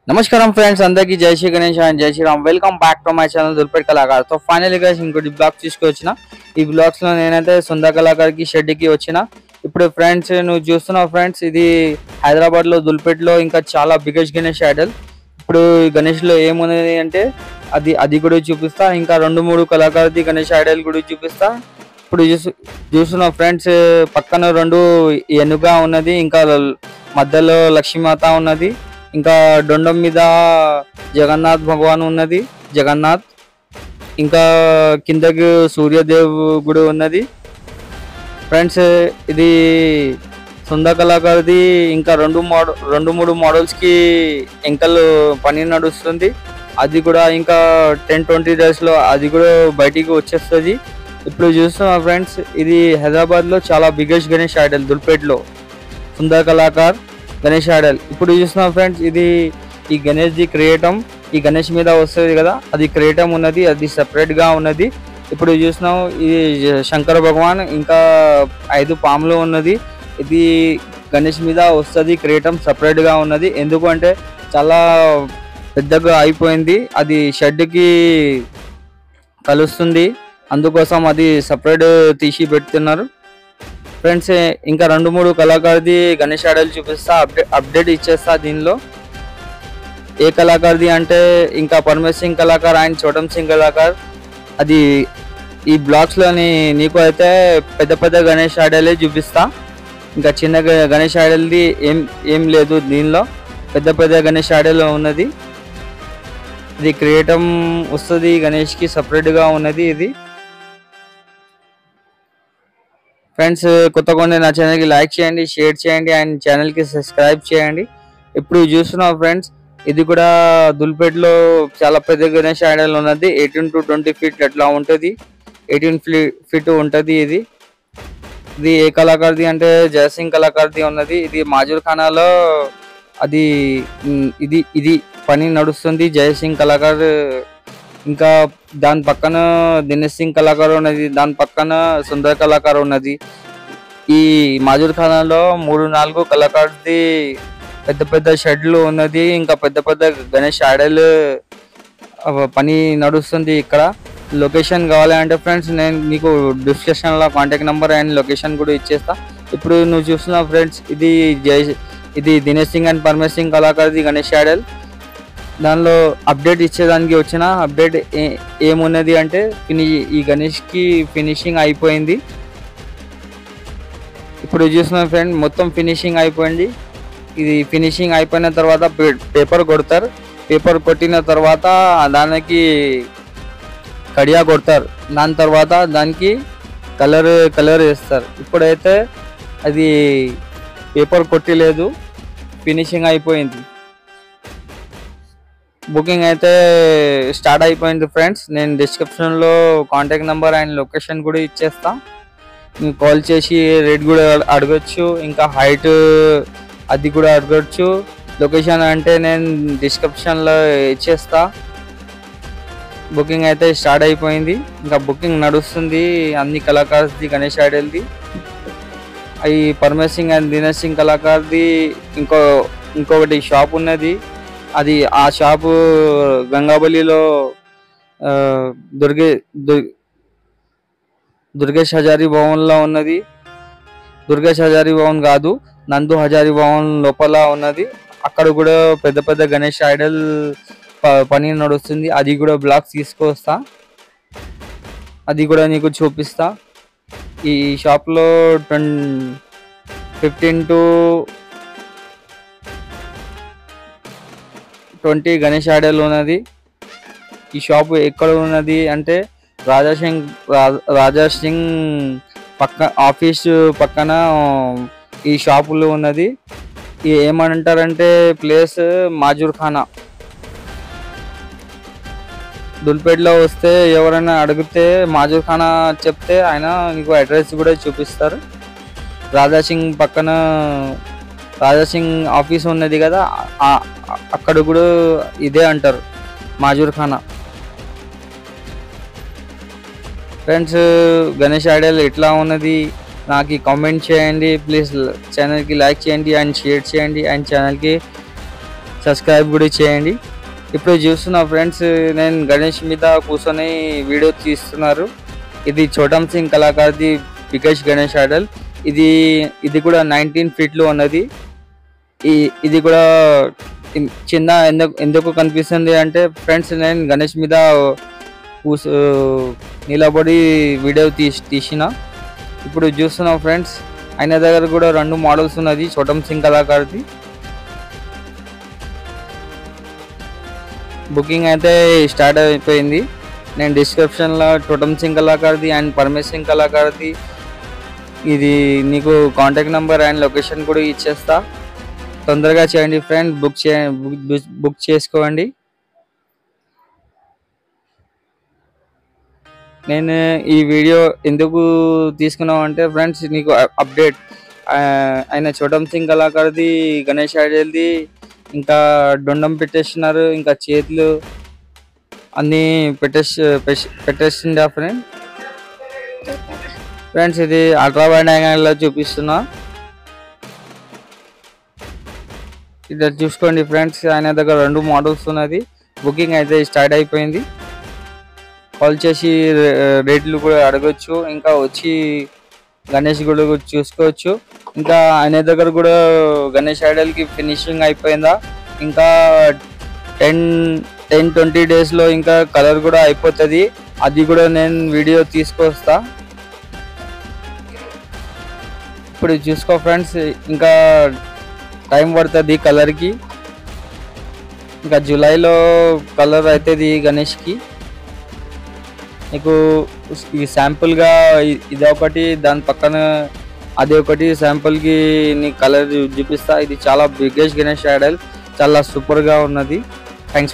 నమస్కారం ఫ్రెండ్స్, అందరికీ జై శ్రీ గణేష్ అండ్ జై Shriram. Welcome back to my channel Dhoolpet Kalakar. So finally guys ఇంకోటి బ్లాగ్ తీసుకొచ్చిన. ఈ బ్లాగ్స్ లో నేనైతే సొంత కళాకార్కి షెడ్కి వచ్చిన. ఇప్పుడు ఫ్రెండ్స్ నువ్వు చూస్తున్నావు ఫ్రెండ్స్, ఇది హైదరాబాద్ లో దుల్పేట్ లో ఇంకా చాలా బిగ్గెస్ట్ గణేష్ ఐడల్. ఇప్పుడు గణేష్ లో ఏమున్నది అంటే అది కూడా చూపిస్తా. ఇంకా 2-3 కళాకారుది గణేష్ ఐడల్ కూడా చూపిస్తా. ఇప్పుడు చూస్తున్నావు ఫ్రెండ్స్, పక్కన 2 ఏనుగా ఉన్నది, ఇంకా మధ్యలో లక్ష్మీమాత ఉన్నది, ఇంకా దొండం మీద జగన్నాథ్ భగవాన్ ఉన్నది, జగన్నాథ్. ఇంకా కిందకి సూర్యదేవ్ గుడి ఉన్నది ఫ్రెండ్స్. ఇది సొంత కళాకారుది. ఇంకా 2-3 మోడల్స్ కి ఎంకల్ పని నడుస్తుంది. అది కూడా ఇంకా 10-20 days లో అది కూడా బయటికి వచ్చేస్తుంది. ఇప్పుడు చూస్తున్నా ఫ్రెండ్స్, ఇది హైదరాబాద్ లో చాలా బిగ్గెస్ట్ గణేష్ ఐడల్ దుల్పేట్ లో సొంత కళాకార్ గణేష్ ఐడల్. ఇప్పుడు చూస్తున్నాం ఫ్రెండ్స్, ఇది ఈ గణేష్ ది క్రియేటం, ఈ గణేష్ మీద వస్తుంది కదా, అది క్రియేటం ఉన్నది, అది సెపరేట్ గా ఉన్నది. ఇప్పుడు చూస్తున్నాం ఇది శంకర భగవాన్, ఇంకా 5 పాములు ఉన్నది. ఇది గణేష్ మీద వస్తుంది, క్రియేటం సెపరేట్ గా ఉన్నది. ఎందుకంటే చాలా పెద్దగా అయిపోయింది, అది షెడ్ కి కలుస్తుంది, అందుకోసం అది సపరేట్ తీసి పెడుతున్నారు ఫ్రెండ్స్. ఇంకా 2-3 కళాకారుది గణేష్ ఐడల్ చూపిస్తా, అప్డేట్ ఇచ్చేస్తా. దీనిలో ఏ కళాకారుది అంటే ఇంకా పరమేశ్ సింగ్ కళాకార్ అండ్ చోటం సింగ్ కళాకార్. అది ఈ బ్లాగ్స్ లోని నీకు అయితే పెద్ద పెద్ద గణేష్ ఐడలే చూపిస్తా. ఇంకా చిన్న గణేష్ ఐడల్ది ఏం లేదు దీనిలో. పెద్ద పెద్ద గణేష్ ఐడల్ ఉన్నది. ఇది క్రియేటం వస్తుంది, గణేష్ కి సపరేట్ గా ఉన్నది. ఇది ఫ్రెండ్స్, కొత్తగా నా ఛానల్కి లైక్ చేయండి, షేర్ చేయండి అండ్ ఛానల్కి సబ్స్క్రైబ్ చేయండి. ఇప్పుడు చూస్తున్నాం ఫ్రెండ్స్, ఇది కూడా దుల్పేట్లో చాలా పెద్ద గణేష్ ఐడల్ ఉన్నది. 18 to 20 feet అట్లా ఉంటుంది, 18 feet ఉంటుంది. ఇది ఏ కళాకారుది అంటే జయసింగ్ కళాకారుది ఉన్నది. ఇది మాజూర్ ఖానాలో అది ఇది పని నడుస్తుంది, జయసింగ్ కళాకార్. ఇంకా దాని పక్కన దినేష్ సింగ్ కళాకారు ఉన్నది, దాని పక్కన సుందర కళాకారు ఉన్నది. ఈ మాజూర్ ఖానాలో 3-4 కళాకారుది పెద్ద పెద్ద షెడ్లు ఉన్నది. ఇంకా పెద్ద పెద్ద గణేష్ ఐడల్ పని నడుస్తుంది. ఇక్కడ లొకేషన్ కావాలంటే ఫ్రెండ్స్ నేను మీకు డిస్క్రిప్షన్ లో కాంటాక్ట్ నెంబర్ అండ్ లొకేషన్ కూడా ఇచ్చేస్తా. ఇప్పుడు నువ్వు చూస్తున్నావు ఫ్రెండ్స్, ఇది దినేష్ సింగ్ అండ్ పరమేశ్ సింగ్ కళాకారుది గణేష్ ఐడల్. దానిలో అప్డేట్ ఇచ్చేదానికి వచ్చిన. అప్డేట్ ఏమున్నది అంటే ఈ గణేష్ కి ఫినిషింగ్ అయిపోయింది. ఇప్పుడు చూసిన ఫ్రెండ్, మొత్తం ఫినిషింగ్ అయిపోయింది. ఇది ఫినిషింగ్ అయిపోయిన తర్వాత పేపర్ కొడతారు. పేపర్ కొట్టిన తర్వాత దానికి కడియా కొడతారు. దాని తర్వాత దానికి కలర్ వేస్తారు. ఇప్పుడైతే అది పేపర్ కొట్టలేదు, ఫినిషింగ్ అయిపోయింది. బుకింగ్ అయితే స్టార్ట్ అయిపోయింది ఫ్రెండ్స్. నేను డిస్క్రిప్షన్లో కాంటాక్ట్ నెంబర్ అండ్ లొకేషన్ కూడా ఇచ్చేస్తా. మీరు కాల్ చేసి రేట్ కూడా అడగచ్చు, ఇంకా హైట్ అది కూడా అడగచ్చు. లొకేషన్ అంటే నేను డిస్క్రిప్షన్లో ఇచ్చేస్తా. బుకింగ్ అయితే స్టార్ట్ అయిపోయింది, ఇంకా బుకింగ్ నడుస్తుంది అన్ని కళాకారుది గణేష్ ఐడల్ది. అవి పరమేశ్ సింగ్ అండ్ దినేష్ సింగ్ కళాకారుది ఇంకొకటి షాప్ ఉన్నది. అది ఆ షాపు గంగాబలిలో దుర్గేష్ హజారీ భవన్లో ఉన్నది. దుర్గేష్ హజారీ భవన్ కాదు, నందు హజారీ భవన్ లోపల ఉన్నది. అక్కడ కూడా పెద్ద పెద్ద గణేష్ ఐడల్ పని నడుస్తుంది. అది కూడా బ్లాగ్స్ తీసుకొస్తా, అది కూడా నీకు చూపిస్తా. ఈ షాప్లో 15 to 20 గణేష్ ఐడల్ ఉన్నది. ఈ షాప్ ఎక్కడ ఉన్నది అంటే రాజా సింగ్ ఆఫీస్ పక్కన ఈ షాపులో ఉన్నది. ఏమంటారంటే ప్లేస్ మాజూర్ ఖానా. దుల్పేట్లో వస్తే ఎవరైనా అడిగితే మాజూర్ ఖానా చెప్తే ఆయన నీకు అడ్రస్ కూడా చూపిస్తారు. రాజా సింగ్ పక్కన రాజా సింగ్ ఆఫీస్ ఉన్నది కదా, అక్కడ కూడా ఇదే అంటారు, మాజూర్ ఖానా. ఫ్రెండ్స్, గణేష్ ఐడల్ ఎట్లా ఉన్నది నాకు కామెంట్ చేయండి ప్లీజ్. ఛానల్కి లైక్ చేయండి అండ్ షేర్ చేయండి అండ్ ఛానల్కి సబ్స్క్రైబ్ కూడా చేయండి. ఇప్పుడు చూస్తున్న ఫ్రెండ్స్ నేను గణేష్ మీద కూర్చొని వీడియో తీస్తున్నారు. ఇది చోటం సింగ్ కళాకారుది బిగ్గెస్ట్ గణేష్ ఐడల్. ఇది కూడా 19 ఫీట్లు ఉన్నది. ఇది కూడా చిన్న ఎందుకు కనిపిస్తుంది అంటే ఫ్రెండ్స్ నేను గణేష్ మీద నిలబడి వీడియో తీసిన. ఇప్పుడు చూస్తున్నాం ఫ్రెండ్స్ ఆయన దగ్గర కూడా 2 మోడల్స్ ఉన్నది చోటం సింగ్ కళాకారుది. బుకింగ్ అయితే స్టార్ట్ అయిపోయింది. నేను డిస్క్రిప్షన్లో చోటం సింగ్ కళాకారుది అండ్ పరమేశ్ సింగ్ కళాకారుది ఇది నీకు కాంటాక్ట్ నెంబర్ అండ్ లొకేషన్ కూడా ఇచ్చేస్తా. తొందరగా చేయండి ఫ్రెండ్, బుక్ చేసుకోండి. నేను ఈ వీడియో ఎందుకు తీసుకున్నాం అంటే ఫ్రెండ్స్ నీకు అప్డేట్ ఆయన చోటం సింగ్ కళాకారుది గణేష్ ఐడల్ది ఇంకా దొండం పెట్టేస్తున్నారు, ఇంకా చేతులు అన్నీ పెట్టేసిందా ఫ్రెండ్స్. ఇది అల్ట్రా వైడ్ యాంగిల్లో చూపిస్తున్నా, ఇక్కడ చూసుకోండి ఫ్రెండ్స్. ఆయన దగ్గర 2 మోడల్స్ ఉన్నది. బుకింగ్ అయితే స్టార్ట్ అయిపోయింది. కాల్ చేసి రేట్లు కూడా అడగచ్చు, ఇంకా వచ్చి గణేష్ కూడా చూసుకోవచ్చు. ఇంకా ఆయన దగ్గర కూడా గణేష్ ఐడల్కి ఫినిషింగ్ అయిపోయిందా, ఇంకా 10-20 డేస్లో ఇంకా కలర్ కూడా అయిపోతుంది. అది కూడా నేను వీడియో తీసుకొస్తా. ఇప్పుడు చూసుకో ఫ్రెండ్స్, ఇంకా టైం పడుతుంది కలర్కి. ఇంకా జూలైలో కలర్ అవుతుంది గణేష్కి. నీకు ఈ శాంపుల్గా ఇది ఒకటి, దాని పక్కన అది ఒకటి శాంపుల్కి నీకు కలర్ చూపిస్తా. ఇది చాలా బిగ్గెస్ట్ గణేష్ ఐడల్, చాలా సూపర్గా ఉన్నది. Thanks for